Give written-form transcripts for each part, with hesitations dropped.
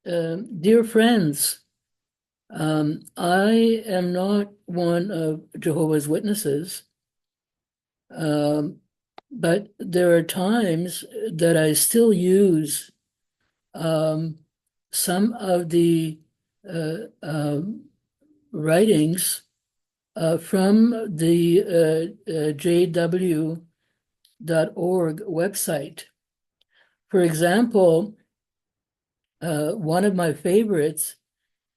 Dear friends, I am not one of Jehovah's Witnesses, um, but there are times that I still use um, some of the uh, um, writings from the jw.org website. For example, one of my favorites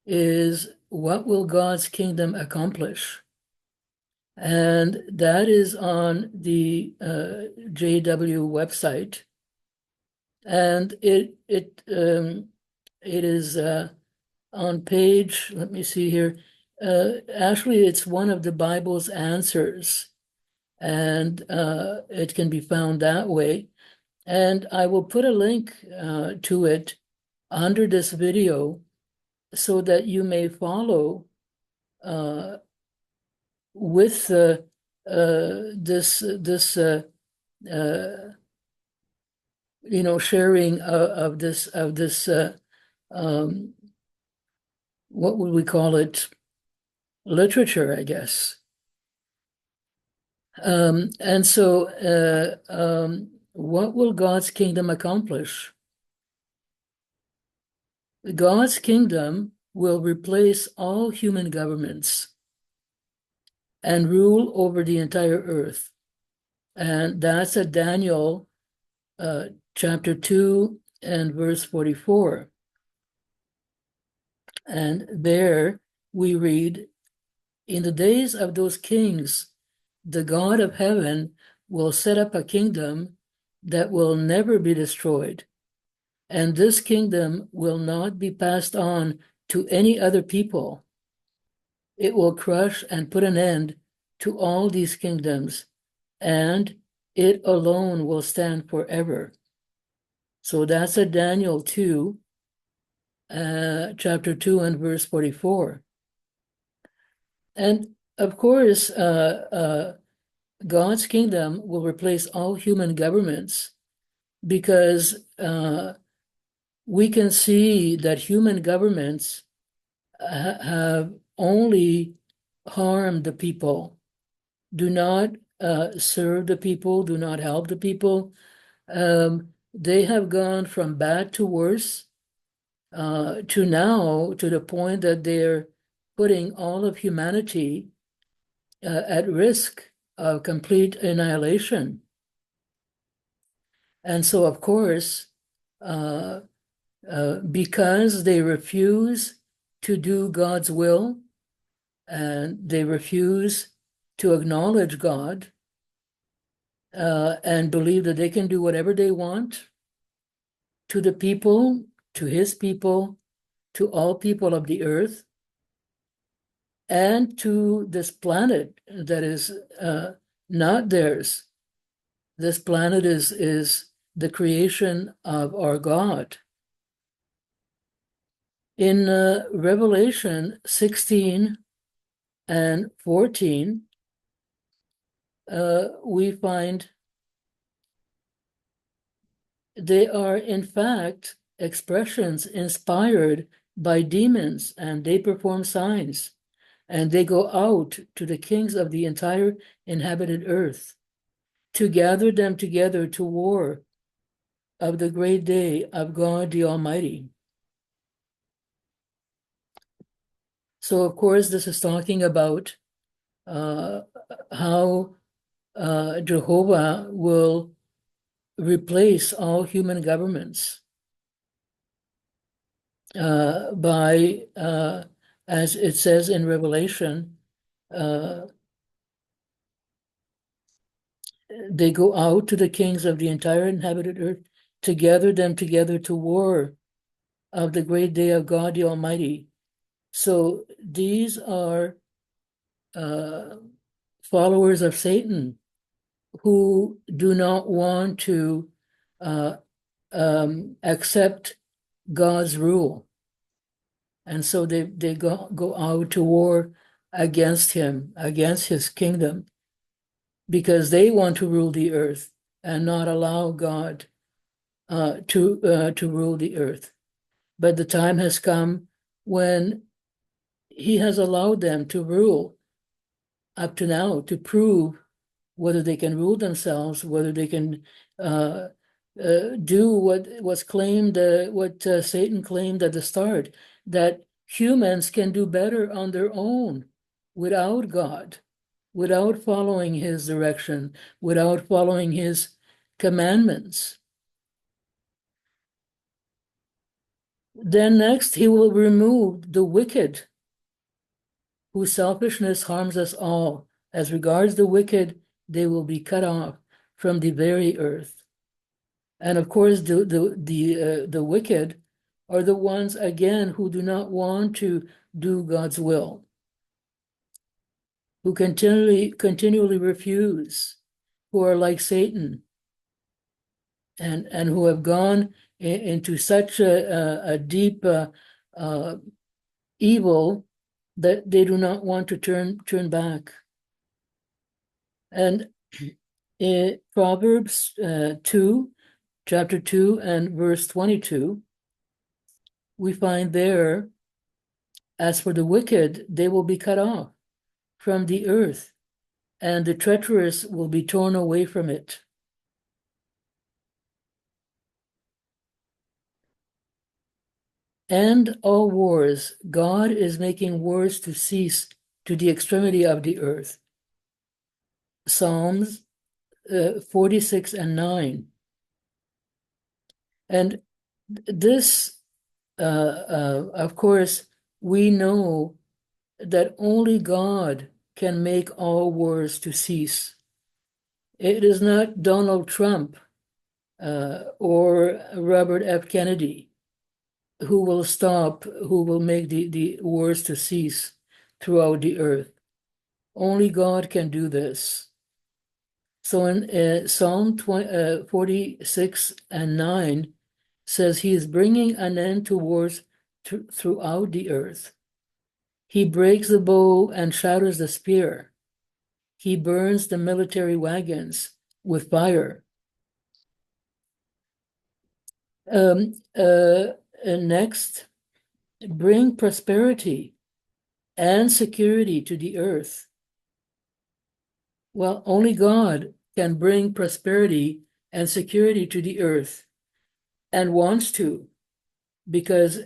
is What Will God's Kingdom Accomplish? And that is on the JW website. And it is on page, let me see here. Actually, it's one of the Bible's answers, and it can be found that way. And I will put a link to it under this video so that you may follow uh, with this sharing of this um, what would we call it, literature, I guess. And so what will God's kingdom accomplish? God's kingdom will replace all human governments and rule over the entire earth. And that's at Daniel chapter 2 and verse 44. And there we read, in the days of those kings, the God of heaven will set up a kingdom that will never be destroyed. And this kingdom will not be passed on to any other people. It will crush and put an end to all these kingdoms, and it alone will stand forever. So that's at Daniel 2, chapter 2 and verse 44. And of course, God's kingdom will replace all human governments because we can see that human governments have only harmed the people, do not serve the people, do not help the people. They have gone from bad to worse to now to the point that they're putting all of humanity at risk of complete annihilation. And so, of course, uh, because they refuse to do God's will and they refuse to acknowledge God and believe that they can do whatever they want to the people, to his people, to all people of the earth, and to this planet that is not theirs. This planet is the creation of our God. In Revelation 16 and 14, we find they are, in fact, expressions inspired by demons, and they perform signs, and they go out to the kings of the entire inhabited earth to gather them together to war of the great day of God the Almighty. So, of course, this is talking about how Jehovah will replace all human governments by, as it says in Revelation, they go out to the kings of the entire inhabited earth to gather them together to war of the great day of God the Almighty. So these are followers of Satan who do not want to uh, accept God's rule. And so they go out to war against him, against his kingdom, because they want to rule the earth and not allow God to rule the earth. but the time has come when he has allowed them to rule up to now to prove whether they can rule themselves, whether they can uh, do what was claimed, what Satan claimed at the start, that humans can do better on their own without God, without following his direction, without following his commandments. Then next, he will remove the wicked, whose selfishness harms us all. As regards the wicked, they will be cut off from the very earth. And of course, the wicked are the ones, again, who do not want to do God's will, who continually refuse, who are like Satan, and who have gone into such a deep evil that they do not want to turn back. And in Proverbs 2, chapter 2 and verse 22, we find there, as for the wicked, they will be cut off from the earth, and the treacherous will be torn away from it. End all wars. God is making wars to cease to the extremity of the earth. Psalms 46 and 9. And this, of course, we know that only God can make all wars to cease. It is not Donald Trump or Robert F. Kennedy who will make the wars to cease throughout the earth. Only God can do this. So in Psalm 46 and 9 says he is bringing an end to wars throughout the earth. He breaks the bow and shatters the spear. He burns the military wagons with fire. And next, bring prosperity and security to the earth. Well, only God can bring prosperity and security to the earth, and wants to, because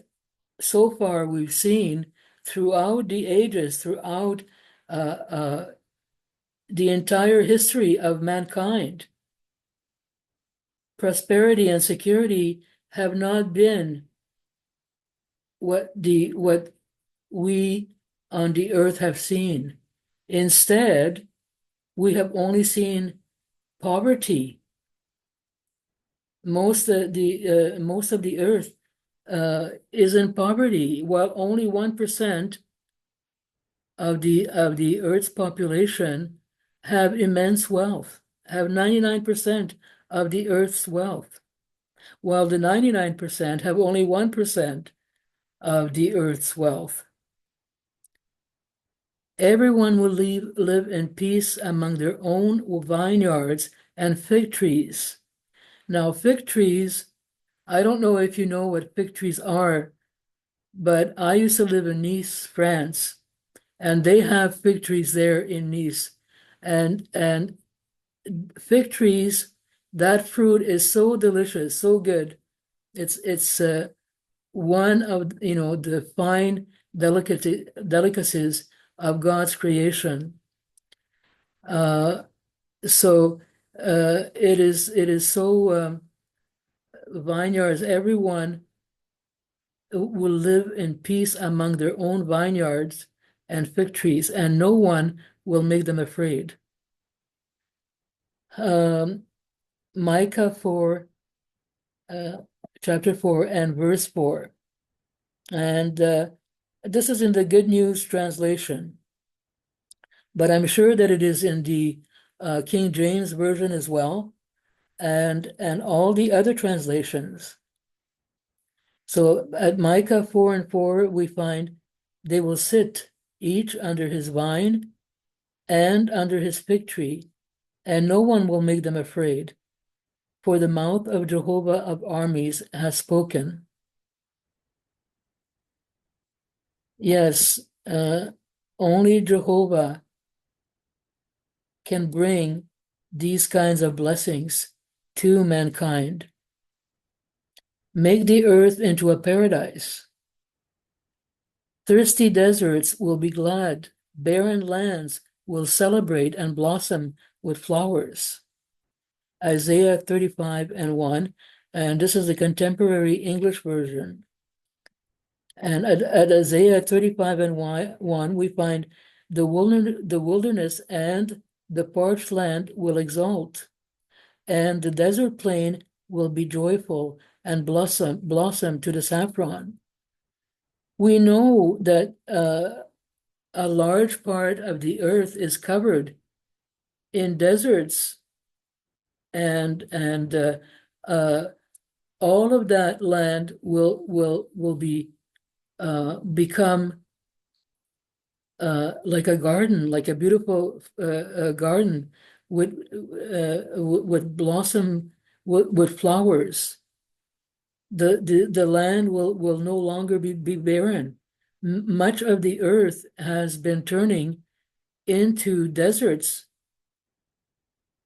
so far we've seen throughout the ages, throughout the entire history of mankind, prosperity and security have not been what we on the earth have seen. Instead, we have only seen poverty. Most of the earth is in poverty, while only 1% of the earth's population have immense wealth, have 99% of the earth's wealth, while the 99% have only 1% of the earth's wealth. Everyone will live in peace among their own vineyards and fig trees. Now, fig trees, I don't know if you know what fig trees are, but I used to live in Nice, France, and they have fig trees there in Nice. And fig trees, that fruit is so delicious, so good. It's one of the fine delicacies of God's creation. So it is so vineyards, everyone will live in peace among their own vineyards and fig trees, and no one will make them afraid. Micah 4, chapter 4 and verse 4. And this is in the Good News translation, but I'm sure that it is in the King James Version as well, and all the other translations. So at Micah 4 and 4, we find they will sit each under his vine and under his fig tree, and no one will make them afraid, for the mouth of Jehovah of armies has spoken. Yes, only Jehovah can bring these kinds of blessings to mankind. Make the earth into a paradise. Thirsty deserts will be glad. Barren lands will celebrate and blossom with flowers. Isaiah 35 and 1, and this is the contemporary English version. And at Isaiah 35 and 1, we find the wilderness and the parched land will exult, and the desert plain will be joyful and blossom to the saffron. We know that a large part of the earth is covered in deserts, and uh, all of that land will be become like a garden, like a beautiful garden with blossom with flowers. The land will no longer be barren. Much of the earth has been turning into deserts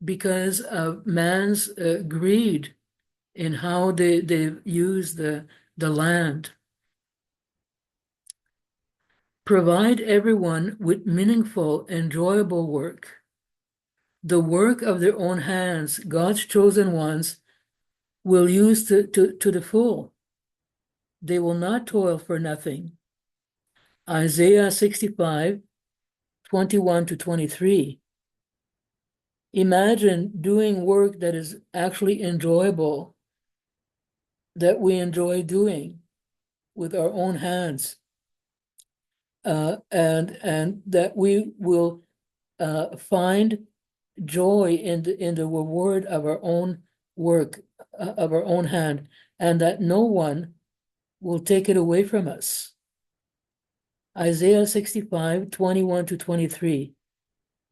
because of man's greed in how they use the land. Provide everyone with meaningful, enjoyable work. The work of their own hands, God's chosen ones, will use to the full. They will not toil for nothing. Isaiah 65, 21 to 23. Imagine doing work that is actually enjoyable, that we enjoy doing with our own hands, and that we will find joy in the reward of our own work, of our own hand, and that no one will take it away from us. Isaiah 65, 21 to 23.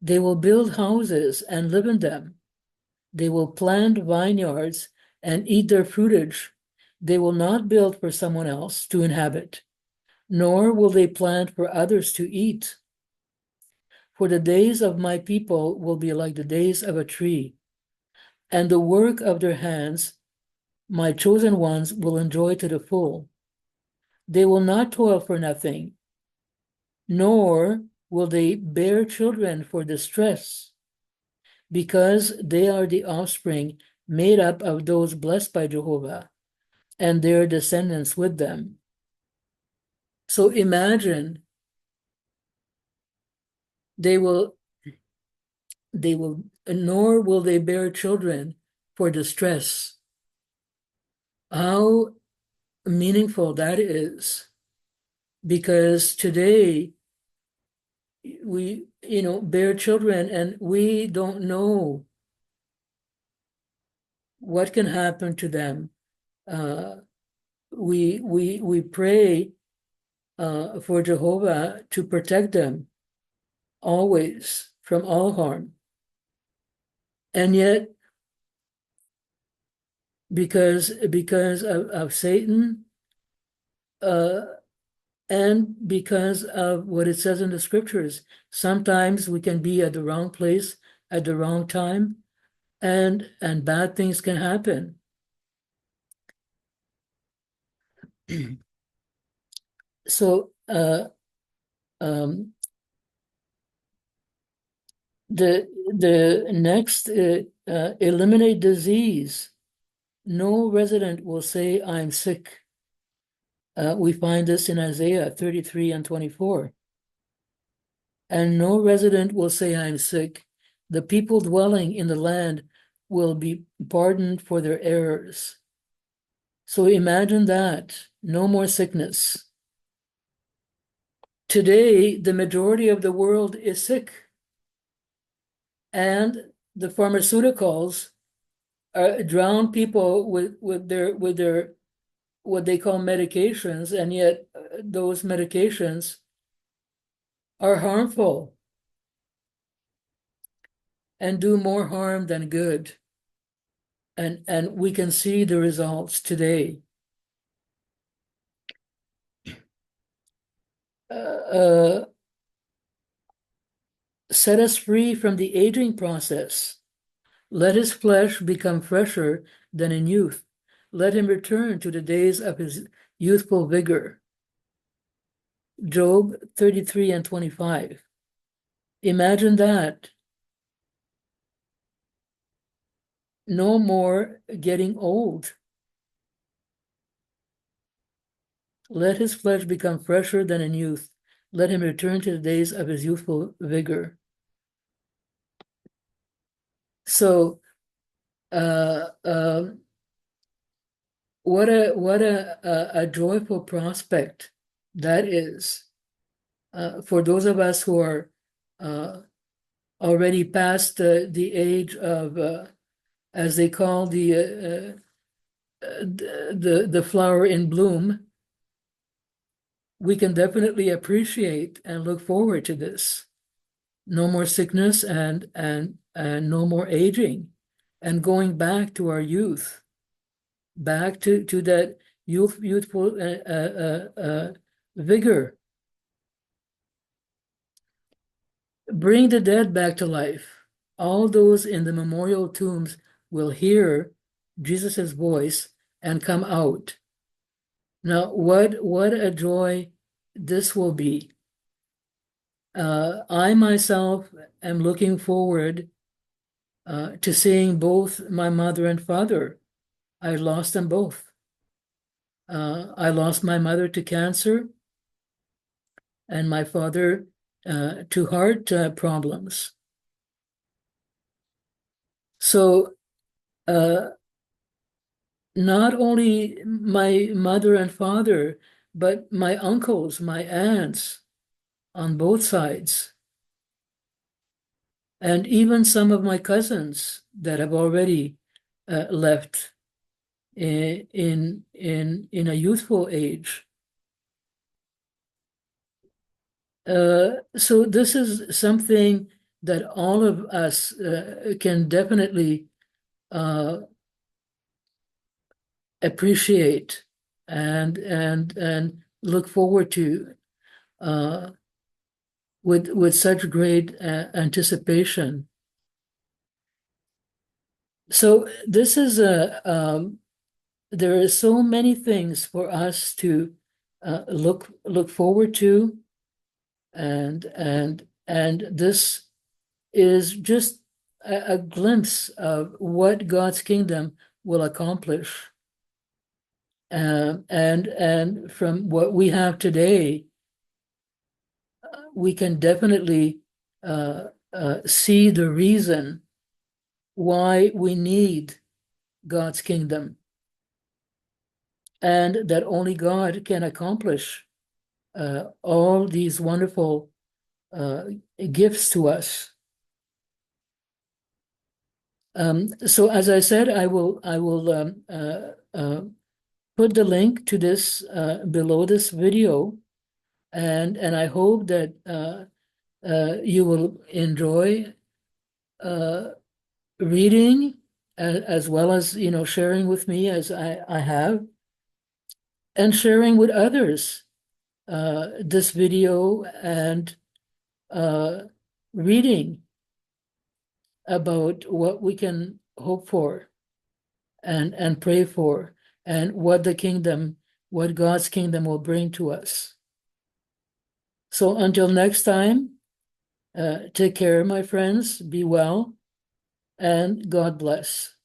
They will build houses and live in them. They will plant vineyards and eat their fruitage. They will not build for someone else to inhabit, nor will they plant for others to eat. For the days of my people will be like the days of a tree, and the work of their hands, my chosen ones will enjoy to the full. They will not toil for nothing, nor will they bear children for distress, because they are the offspring made up of those blessed by Jehovah, and their descendants with them. So imagine they will, nor will they bear children for distress. How meaningful that is, because today we bear children and we don't know what can happen to them. We pray for Jehovah to protect them always from all harm, and yet because of Satan, uh, and because of what it says in the scriptures, sometimes we can be at the wrong place at the wrong time, and bad things can happen. So the next, eliminate disease. No resident will say, I'm sick. We find this in Isaiah 33 and 24. And no resident will say, I'm sick. The people dwelling in the land will be pardoned for their errors. So imagine that. No more sickness. Today, the majority of the world is sick. And the pharmaceuticals drown people with their what they call medications, and yet those medications are harmful and do more harm than good. And we can see the results today. set us free from the aging process. Let his flesh become fresher than in youth. Let him return to the days of his youthful vigor. Job 33 and 25. Imagine that. No more getting old. Let his flesh become fresher than in youth. Let him return to the days of his youthful vigor. So, what a joyful prospect that is for those of us who are already past the age of, as they call the flower in bloom. We can definitely appreciate and look forward to this. No more sickness and no more aging, and going back to our youth, back to that youthful vigor. Bring the dead back to life. All those in the memorial tombs will hear Jesus's voice and come out. Now, what a joy this will be. I myself am looking forward to seeing both my mother and father. I lost them both. I lost my mother to cancer and my father to heart problems. So not only my mother and father, but my uncles, my aunts on both sides, and even some of my cousins that have already left in a youthful age. So this is something that all of us can definitely appreciate and look forward to with such great anticipation. So this is there are so many things for us to look forward to, and this is just a glimpse of what God's kingdom will accomplish. And from what we have today, we can definitely see the reason why we need God's kingdom, and that only God can accomplish all these wonderful gifts to us. So as I said, I will put the link to this below this video, and I hope that you will enjoy reading as well as sharing with me as I have, and sharing with others this video, and reading about what we can hope for and pray for, and what God's kingdom will bring to us. So until next time, take care, my friends, be well, and God bless.